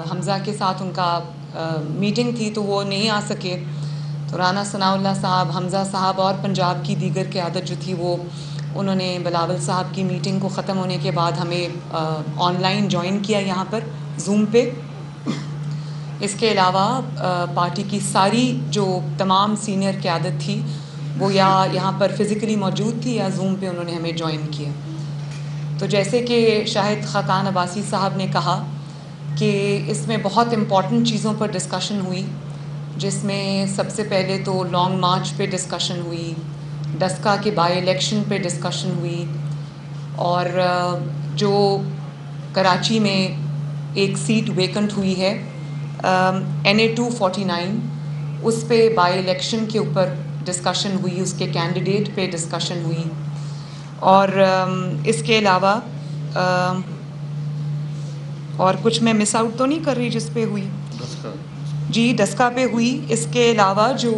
حمزہ کے ساتھ ان کا میٹنگ تھی تو وہ نہیں آ سکے، تو رانا ثناء اللہ صاحب، حمزہ صاحب اور پنجاب کی دیگر قیادت جو تھی وہ انہوں نے بلاول صاحب کی میٹنگ کو ختم ہونے کے بعد ہمیں آن لائن جوائن کیا یہاں پر زوم پہ۔ اس کے علاوہ پارٹی کی ساری جو تمام سینئر قیادت تھی وہ یا یہاں پر فزیکلی موجود تھی یا زوم پہ انہوں نے ہمیں جوائن کیا۔ تو جیسے کہ شاہد خاقان عباسی صاحب نے کہا کہ اس میں بہت امپورٹنٹ چیزوں پر ڈسکشن ہوئی، جس میں سب سے پہلے تو لانگ مارچ پہ ڈسکشن ہوئی، ڈسکا کے بائی الیکشن پہ ڈسکشن ہوئی، اور جو کراچی میں ایک سیٹ ویکنٹ ہوئی ہے NA 249، اس پہ بائی الیکشن کے اوپر ڈسکشن ہوئی، اس کے کینڈیڈیٹ پہ ڈسکشن ہوئی، اور اس کے علاوہ اور کچھ میں مس آؤٹ تو نہیں کر رہی جس پہ ہوئی؟ جی، ڈسکا پہ ہوئی۔ اس کے علاوہ جو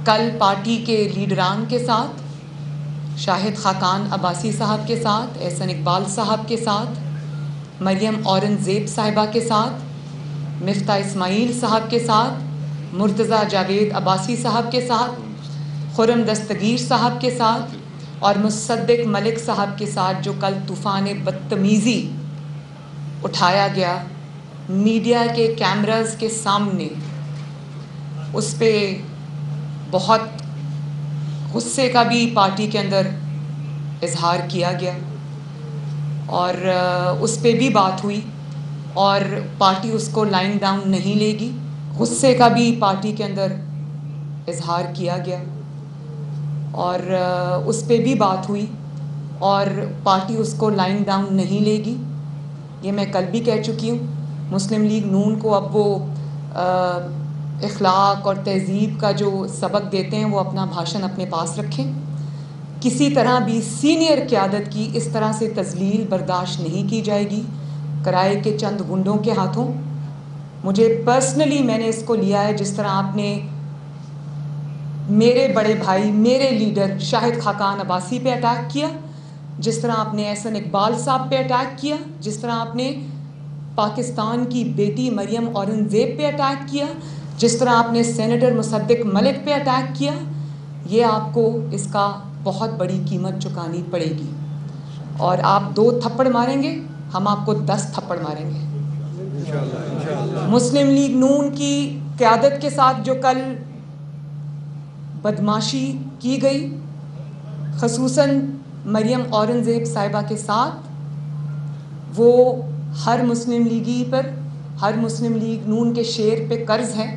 کل پارٹی کے لیڈران کے ساتھ، شاہد خاقان عباسی صاحب کے ساتھ، احسن اقبال صاحب کے ساتھ، مریم اورنگزیب صاحبہ کے ساتھ، مفتاح اسماعیل صاحب کے ساتھ، مرتضیٰ جاوید عباسی صاحب کے ساتھ، خرم دستگیر صاحب کے ساتھ، اور مصدق ملک صاحب کے ساتھ جو کل طوفان بدتمیزی اٹھایا گیا میڈیا کے کیمراز کے سامنے، اس پہ بہت غصے کا بھی پارٹی کے اندر اظہار کیا گیا، اور اس پہ بھی بات ہوئی، اور پارٹی اس کو لائن ڈاؤن نہیں لے گی۔ غصے کا بھی پارٹی کے اندر اظہار کیا گیا، اور اس پہ بھی بات ہوئی، اور پارٹی اس کو لائن ڈاؤن نہیں لے گی۔ یہ میں کل بھی کہہ چکی ہوں، مسلم لیگ نون کو اب وہ اخلاق اور تہذیب کا جو سبق دیتے ہیں وہ اپنا بھاشن اپنے پاس رکھیں۔ کسی طرح بھی سینئر قیادت کی اس طرح سے تذلیل برداشت نہیں کی جائے گی کرائے کے چند گنڈوں کے ہاتھوں۔ مجھے پرسنلی میں نے اس کو لیا ہے، جس طرح آپ نے میرے بڑے بھائی، میرے لیڈر شاہد خاقان عباسی پہ اٹیک کیا، جس طرح آپ نے احسن اقبال صاحب پہ اٹیک کیا، جس طرح آپ نے پاکستان کی بیٹی مریم اورنگزیب پہ اٹیک کیا، جس طرح آپ نے سینیٹر مصدق ملک پہ اٹیک کیا، یہ آپ کو اس کا بہت بڑی قیمت چکانی پڑے گی، اور آپ 2 تھپڑ ماریں گے، ہم آپ کو 10 تھپڑ ماریں گے۔ مسلم لیگ نون کی قیادت کے ساتھ جو کل بدماشی کی گئی، خصوصاً مریم اورنگزیب صاحبہ کے ساتھ، وہ ہر مسلم لیگی پر، ہر مسلم لیگ نون کے شیر پہ قرض ہے،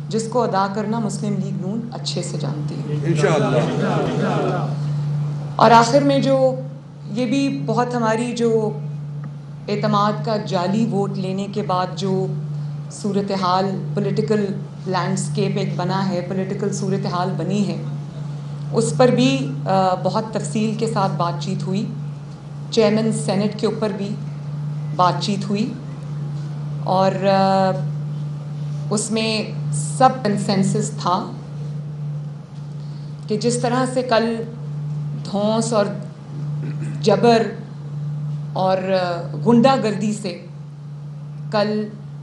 جس کو ادا کرنا مسلم لیگ نون اچھے سے جانتی ہے انشاءاللہ۔ اور آخر میں جو یہ بھی بہت ہماری جو اعتماد کا جعلی ووٹ لینے کے بعد جو صورتحال پولیٹیکل لینڈسکیپ ایک بنا ہے، پولیٹیکل صورتحال بنی ہے، اس پر بھی بہت تفصیل کے ساتھ بات چیت ہوئی۔ چیئرمین سینٹ کے اوپر بھی بات چیت ہوئی، اور اس میں سب کنسنسس تھا کہ جس طرح سے کل دھونس اور جبر اور غنڈہ گردی سے کل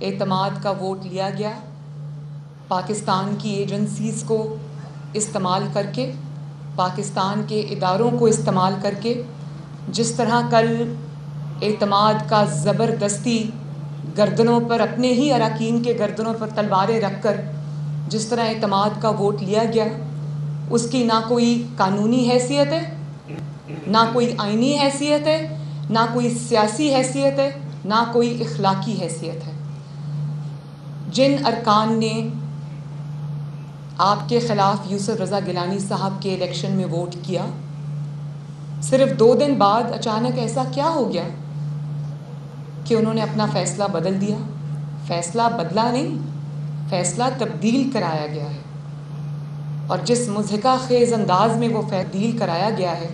اعتماد کا ووٹ لیا گیا، پاکستان کی ایجنسیز کو استعمال کر کے، پاکستان کے اداروں کو استعمال کر کے، جس طرح کل اعتماد کا زبردستی گردنوں پر، اپنے ہی اراکین کے گردنوں پر تلواریں رکھ کر جس طرح اعتماد کا ووٹ لیا گیا، اس کی نہ کوئی قانونی حیثیت ہے، نہ کوئی آئینی حیثیت ہے، نہ کوئی سیاسی حیثیت ہے، نہ کوئی اخلاقی حیثیت ہے۔ جن ارکان نے آپ کے خلاف یوسف رضا گیلانی صاحب کے الیکشن میں ووٹ کیا، صرف 2 دن بعد اچانک ایسا کیا ہو گیا کہ انہوں نے اپنا فیصلہ بدل دیا؟ فیصلہ بدلا نہیں، فیصلہ تبدیل کرایا گیا ہے، اور جس مضحکہ خیز انداز میں وہ تبدیل کرایا گیا ہے،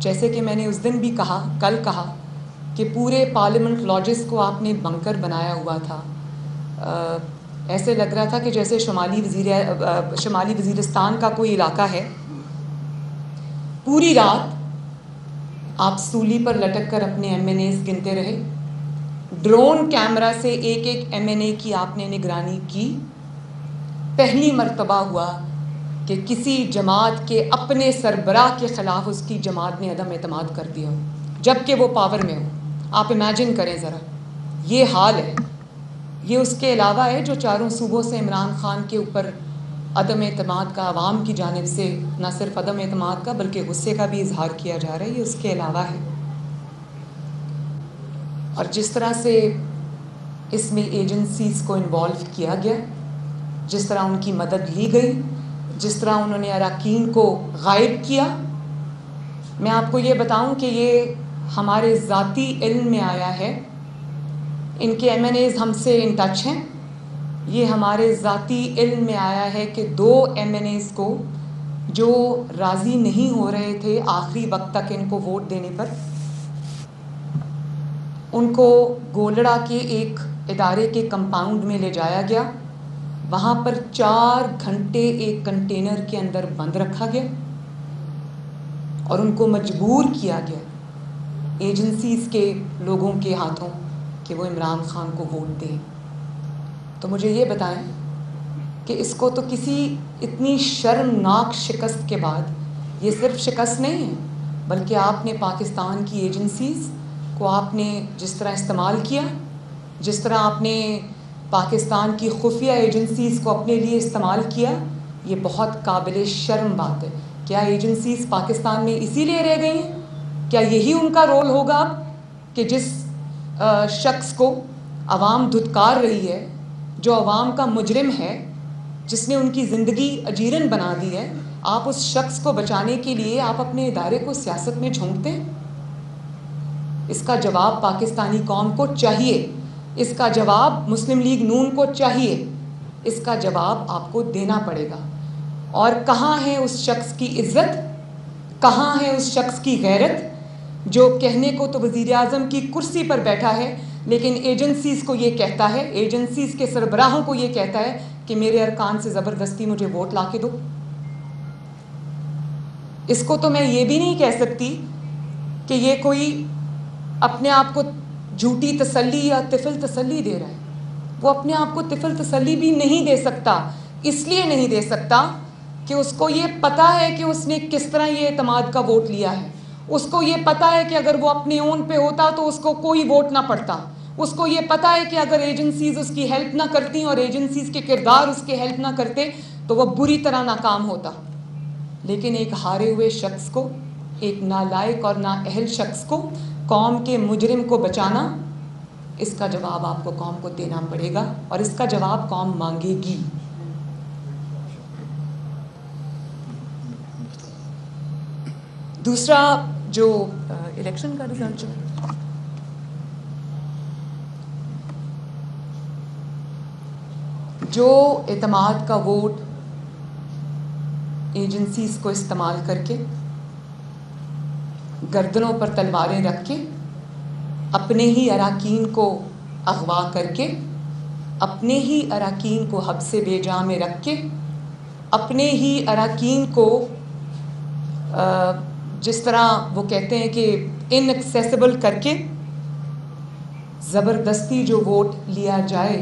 جیسے کہ میں نے اس دن بھی کہا، کل کہا، کہ پورے پارلیمنٹ لاجز کو آپ نے بنکر بنایا ہوا تھا۔ ایسے لگ رہا تھا کہ جیسے شمالی وزیرستان کا کوئی علاقہ ہے۔ پوری رات آپ سولی پر لٹک کر اپنے MNAs گنتے رہے، ڈرون کیمرہ سے ایک ایک MNA کی آپ نے نگرانی کی. پہلی مرتبہ ہوا کہ کسی جماعت کے اپنے سربراہ کے خلاف اس کی جماعت نے عدم اعتماد کر دیا جب کہ وہ پاور میں ہو. آپ امیجن کریں ذرا, یہ حال ہے. یہ اس کے علاوہ ہے جو چاروں صوبوں سے عمران خان کے اوپر عدم اعتماد کا عوام کی جانب سے نہ صرف عدم اعتماد کا بلکہ غصے کا بھی اظہار کیا جا رہا ہے. یہ اس کے علاوہ ہے. اور جس طرح سے اس میں ایجنسیز کو انوالو کیا گیا, جس طرح ان کی مدد لی گئی, جس طرح انہوں نے اراکین کو غائب کیا, میں آپ کو یہ بتاؤں کہ یہ ہمارے ذاتی علم میں آیا ہے. ان کے MNAs ہم سے ان ٹچ ہیں. یہ ہمارے ذاتی علم میں آیا ہے کہ 2 MNAs کو جو راضی نہیں ہو رہے تھے آخری وقت تک ان کو ووٹ دینے پر, ان کو گولڑا کے ایک ادارے کے کمپاؤنڈ میں لے جایا گیا. وہاں پر 4 گھنٹے ایک کنٹینر کے اندر بند رکھا گیا اور ان کو مجبور کیا گیا ایجنسیز کے لوگوں کے ہاتھوں کہ وہ عمران خان کو ووٹ دیں. تو مجھے یہ بتائیں کہ اس کو تو کسی اتنی شرمناک شکست کے بعد, یہ صرف شکست نہیں ہے بلکہ آپ نے پاکستان کی ایجنسیز کو آپ نے جس طرح استعمال کیا, جس طرح آپ نے پاکستان کی خفیہ ایجنسیز کو اپنے لیے استعمال کیا, یہ بہت قابل شرم بات ہے. کیا ایجنسیز پاکستان میں اسی لیے رہ گئی ہیں؟ کیا یہی ان کا رول ہوگا اب کہ جس شخص کو عوام دھتکار رہی ہے, جو عوام کا مجرم ہے, جس نے ان کی زندگی اجیرن بنا دی ہے, آپ اس شخص کو بچانے کے لیے آپ اپنے ادارے کو سیاست میں جھونکتے ہیں؟ اس کا جواب پاکستانی قوم کو چاہیے. اس کا جواب مسلم لیگ نون کو چاہیے. اس کا جواب آپ کو دینا پڑے گا. اور کہاں ہے اس شخص کی عزت, کہاں ہے اس شخص کی غیرت جو کہنے کو تو وزیر اعظم کی کرسی پر بیٹھا ہے لیکن ایجنسیز کو یہ کہتا ہے, ایجنسیز کے سربراہوں کو یہ کہتا ہے کہ میرے ارکان سے زبردستی مجھے ووٹ لا کے دو. اس کو تو میں یہ بھی نہیں کہہ سکتی کہ یہ کوئی اپنے آپ کو جھوٹی تسلی یا طفل تسلی دے رہا ہے. وہ اپنے آپ کو طفل تسلی بھی نہیں دے سکتا. اس لیے نہیں دے سکتا کہ اس کو یہ پتہ ہے کہ اس نے کس طرح یہ اعتماد کا ووٹ لیا ہے. اس کو یہ پتہ ہے کہ اگر وہ اپنے اون پہ ہوتا تو اس کو کوئی ووٹ نہ پڑتا. اس کو یہ پتہ ہے کہ اگر ایجنسیز اس کی ہیلپ نہ کرتی اور ایجنسیز کے کردار اس کے ہیلپ نہ کرتے تو وہ بری طرح ناکام ہوتا. لیکن ایک ہارے ہوئے شخص کو, ایک نالائق اور نااہل شخص کو, قوم کے مجرم کو بچانا, اس کا جواب آپ کو قوم کو دینا پڑے گا اور اس کا جواب قوم مانگے گی. دوسرا جو الیکشن کا رزلٹ جو اعتماد کا ووٹ ایجنسیز کو استعمال کر کے, گردنوں پر تلواریں رکھ کے, اپنے ہی اراکین کو اغوا کر کے, اپنے ہی اراکین کو حبس بے جا میں رکھ کے, اپنے ہی اراکین کو جس طرح وہ کہتے ہیں کہ ان ایکسیسیبل کر کے زبردستی جو ووٹ لیا جائے,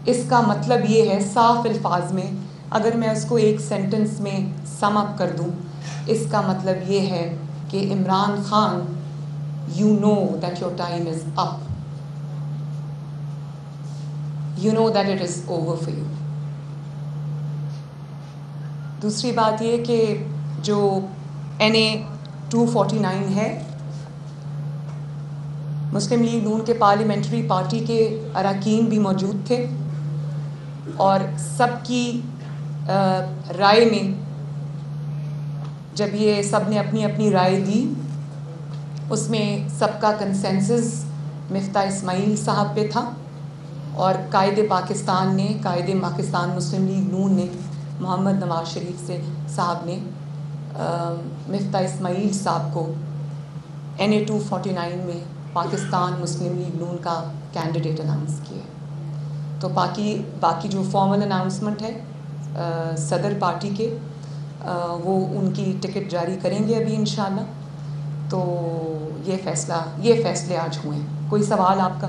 اس کا مطلب یہ ہے صاف الفاظ میں, اگر میں اس کو ایک سینٹنس میں سم اپ کر دوں, اس کا مطلب یہ ہے کہ Imran Khan, you know that your time is up. You know that it is over for you. دوسری بات یہ کہ جو NA 249 ہے, مسلم لیگ نون کے پارلیمنٹری پارٹی کے اراکین بھی موجود تھے اور سب کی رائے میں جب یہ سب نے اپنی اپنی رائے دی, اس میں سب کا کنسنسس مفتاح اسماعیل صاحب پہ تھا اور قائد پاکستان مسلم لیگ نون نے, محمد نواز شریف سے صاحب نے مفتاح اسماعیل صاحب کو NA 249 میں پاکستان مسلم لیگ نون کا کینڈیڈیٹ اناؤنس کیا. تو باقی جو فارمل اناؤنسمنٹ ہے صدر پارٹی کے, وہ ان کی ٹکٹ جاری کریں گے ابھی انشاءاللہ. تو یہ فیصلے آج ہوئے ہیں. کوئی سوال آپ کا؟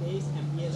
23 MPs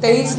23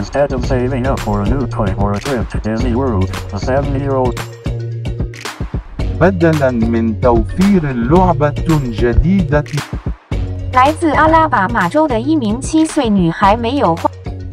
Instead of saving up for a new toy or a trip to Disney World, a 70-year-old بدلاً من توفير لعبة جديدة 来自阿拉巴马州的一名7岁女孩没有花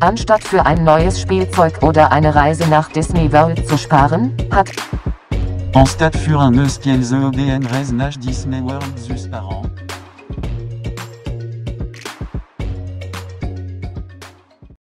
Anstatt für ein neues Spielzeug oder eine Reise nach Disney World zu sparen, hat Anstatt für un neus Spielzeug oder eine Reise nach Disney World zu sparen,